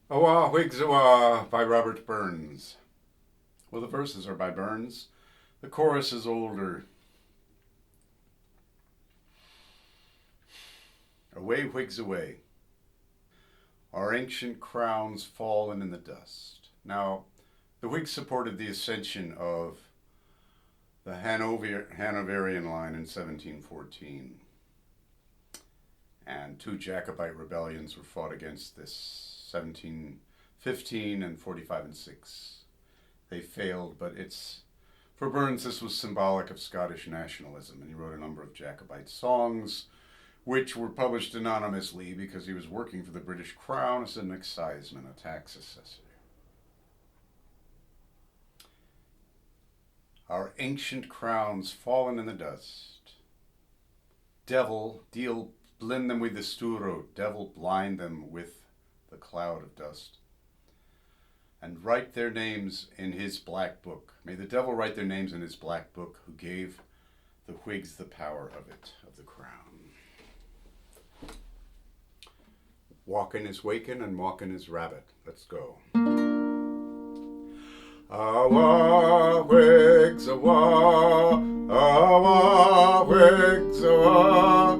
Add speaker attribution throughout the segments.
Speaker 1: Awa whigs awa by Robert Burns. Well, the verses are by Burns. The chorus is older. Away whigs away. Our ancient crowns fallen in the dust. Now, the Whigs supported the ascension of the Hanoverian line in 1714. And two Jacobite rebellions were fought against this, 1715 and 45 and 6. They failed, but for Burns, this was symbolic of Scottish nationalism, and he wrote a number of Jacobite songs, which were published anonymously because he was working for the British Crown as an exciseman, a tax assessor. Our ancient crowns fallen in the dust. Deil, blin them with the stoure, devil blind them with the cloud of dust. And write their names in his black book. May the devil write their names in his black book, who gave the Whigs the power of it, of the crown. Wauken is wauken and maukin is rabbit. Let's go. Awa whigs awa, awa whigs awa,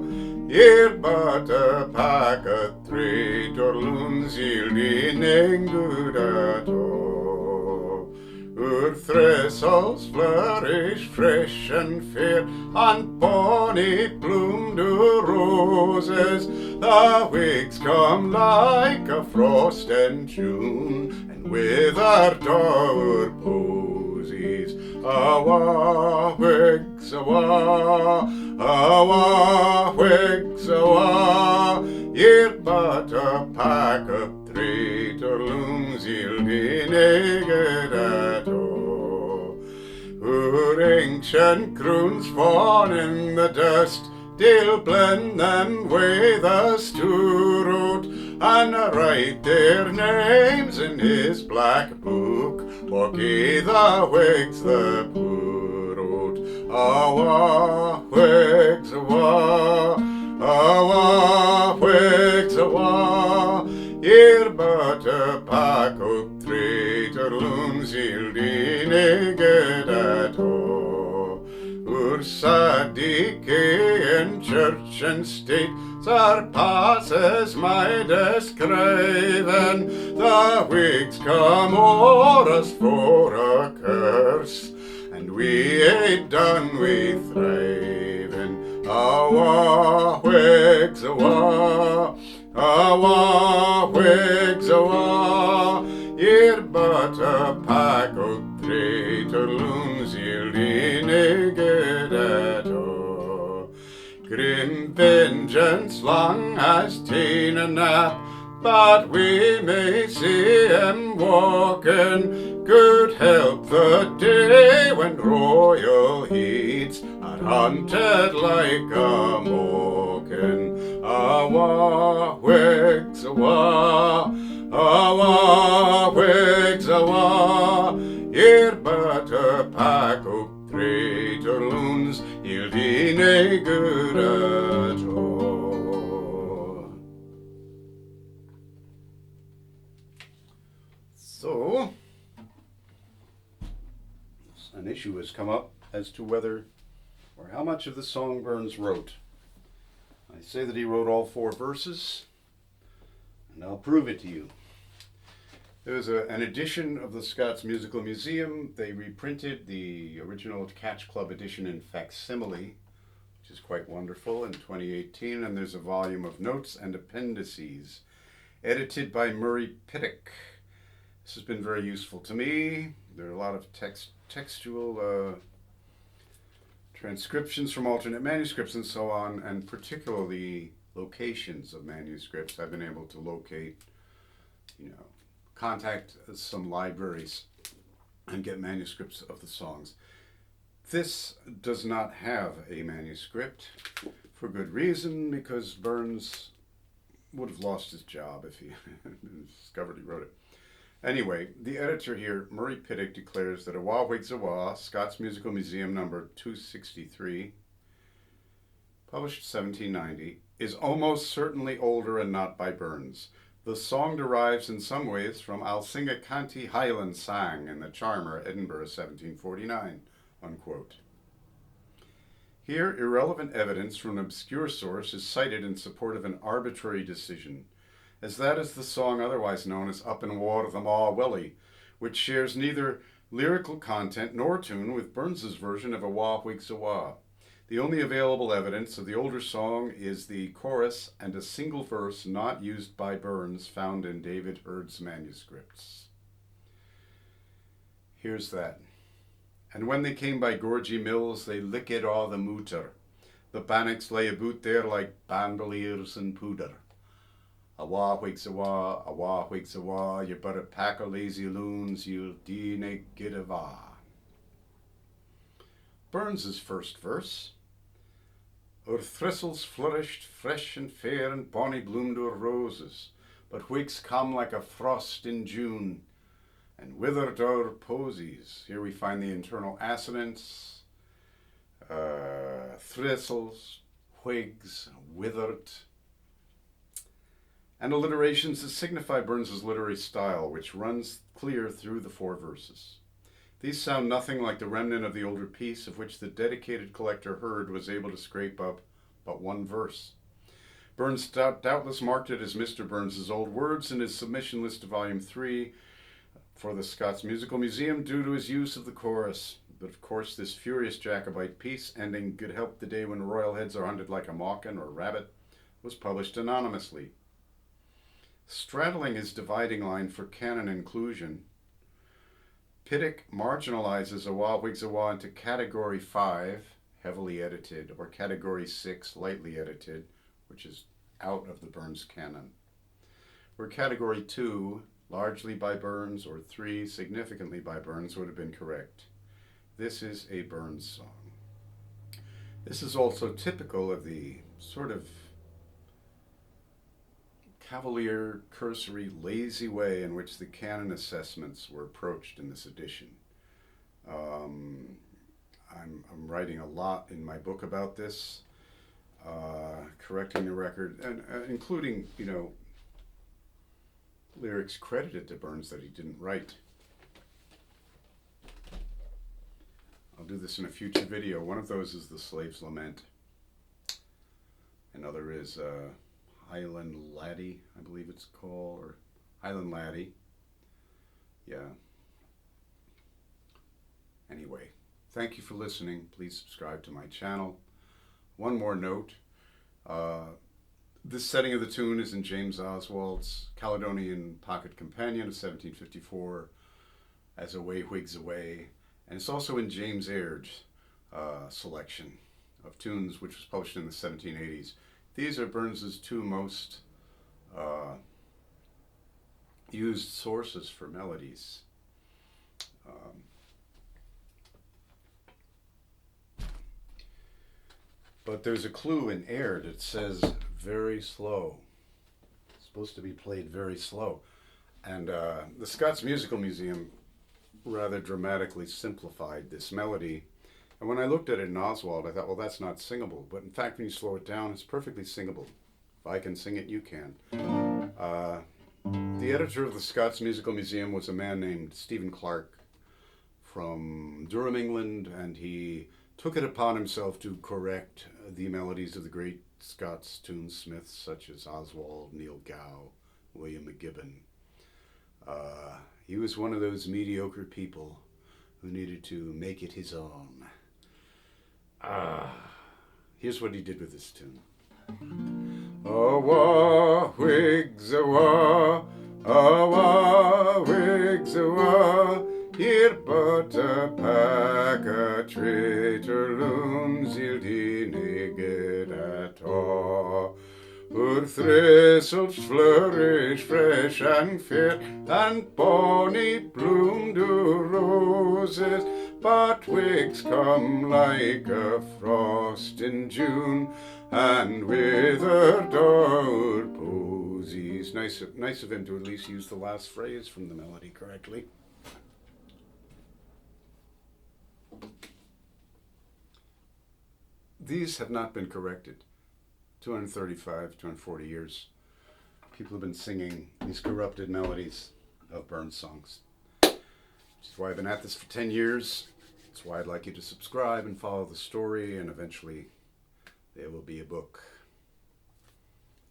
Speaker 1: ye're but a pack of traitor louns yielding good at all. Our thrissles flourish fresh and fair, and bonnie bloomed our roses. The Whigs come like a frost in June, and wither'd our posies. Awa whigs awa, awa whigs awa, ye're but a pack of traitor louns yielding good at all. Our ancient crowns fall in the dust, Deil blend them with a stoure, and write their names in his black book, Bucky the Whigs the poor out. Awa whigs awa, awa whigs awa, ye're but a pack of traitor louns yielding good at all. Our sad decay in church and state, Surpasses my descriving. The Whigs come o'er us for a curse, and we ain't done with thriving. Awa whigs awa, awa whigs awa, ye're but a pack of traitor louns yielding good at all. Grim vengeance long has ta'en a nap, but we may see him walking. Good help the day when royal heats are hunted like a maukin. Awa whigs awa, awa whigs awa, ye're but a pack of traitor louns yielding a good at all. So, an issue has come up as to whether or how much of the song Burns wrote. I say that he wrote all 4 verses, and I'll prove it to you. There was an edition of the Scots Musical Museum. They reprinted the original Catch Club edition in facsimile, which is quite wonderful, in 2018. And there's a volume of notes and appendices, edited by Murray Pittock. This has been very useful to me. There are a lot of textual transcriptions from alternate manuscripts and so on, and particularly locations of manuscripts. I've been able to locate, contact some libraries and get manuscripts of the songs. This does not have a manuscript, for good reason, because Burns would have lost his job if he discovered he wrote it. Anyway, the editor here, Murray Pittock, declares that Awa whigs awa, Scots Musical Museum number 263, published 1790, is almost certainly older and not by Burns. The song derives in some ways from I'll Sing a Canty Highland Sang in the Charmer, Edinburgh, 1749, unquote. Here, irrelevant evidence from an obscure source is cited in support of an arbitrary decision, as that is the song otherwise known as Up and Water the Maw Welly, which shares neither lyrical content nor tune with Burns's version of Awa whigs awa. The only available evidence of the older song is the chorus and a single verse not used by Burns found in David Hurd's manuscripts. Here's that. And when they came by Gorgie Mills, they licked all the mooter. The bannocks lay about there like bandoliers and pooder. Awa whigs awa, you better pack a lazy loons, you'll dine get a va. Burns's first verse. Our thrissles flourished fresh and fair and bonnie bloomed our roses, but whigs come like a frost in June, and wither'd our posies. Here we find the internal assonants, thrissles, whigs, wither'd, and alliterations that signify Burns's literary style, which runs clear through the four verses. These sound nothing like the remnant of the older piece, of which the dedicated collector Hurd was able to scrape up but one verse. Burns doubtless marked it as Mr. Burns's old words in his submission list to Volume 3 for the Scots Musical Museum due to his use of the chorus. But of course, this furious Jacobite piece, ending "Good help the day when royal heads are hunted like a maukin or rabbit," was published anonymously. Straddling his dividing line for canon inclusion, Piddock marginalizes Awa whigs awa into Category 5, heavily edited, or Category 6, lightly edited, which is out of the Burns canon, where Category 2, largely by Burns, or 3, significantly by Burns, would have been correct. This is a Burns song. This is also typical of the sort of cavalier, cursory, lazy way in which the canon assessments were approached in this edition. I'm writing a lot in my book about this, correcting the record, and including, lyrics credited to Burns that he didn't write. I'll do this in a future video. One of those is The Slave's Lament. Another is Highland Laddie, I believe it's called, or Highland Laddie. Yeah. Anyway, thank you for listening. Please subscribe to my channel. One more note. This setting of the tune is in James Oswald's Caledonian Pocket Companion of 1754 as Awa whigs awa, and it's also in James Aird's selection of tunes, which was published in the 1780s. These are Burns's two most used sources for melodies. But there's a clue in Aird. It says very slow. It's supposed to be played very slow. And the Scots Musical Museum rather dramatically simplified this melody. And when I looked at it in Oswald, I thought, well, that's not singable. But in fact, when you slow it down, it's perfectly singable. If I can sing it, you can. The editor of the Scots Musical Museum was a man named Stephen Clark from Durham, England, and he took it upon himself to correct the melodies of the great Scots tunesmiths such as Oswald, Neil Gow, William McGibbon. He was one of those mediocre people who needed to make it his own. Here's what he did with this tune. Awa whigs awa, awa whigs awa, here but a pack of traitor louns, you'll get at all. Our thrissles flourish fresh and fair, and bonnie bloomed our roses, but whigs come like a frost in June, and wither'd our posies. Nice of him to at least use the last phrase from the melody correctly. These have not been corrected. 235, 240 years. people have been singing these corrupted melodies of Burns songs. Which is why I've been at this for 10 years. That's why I'd like you to subscribe and follow the story, and eventually there will be a book.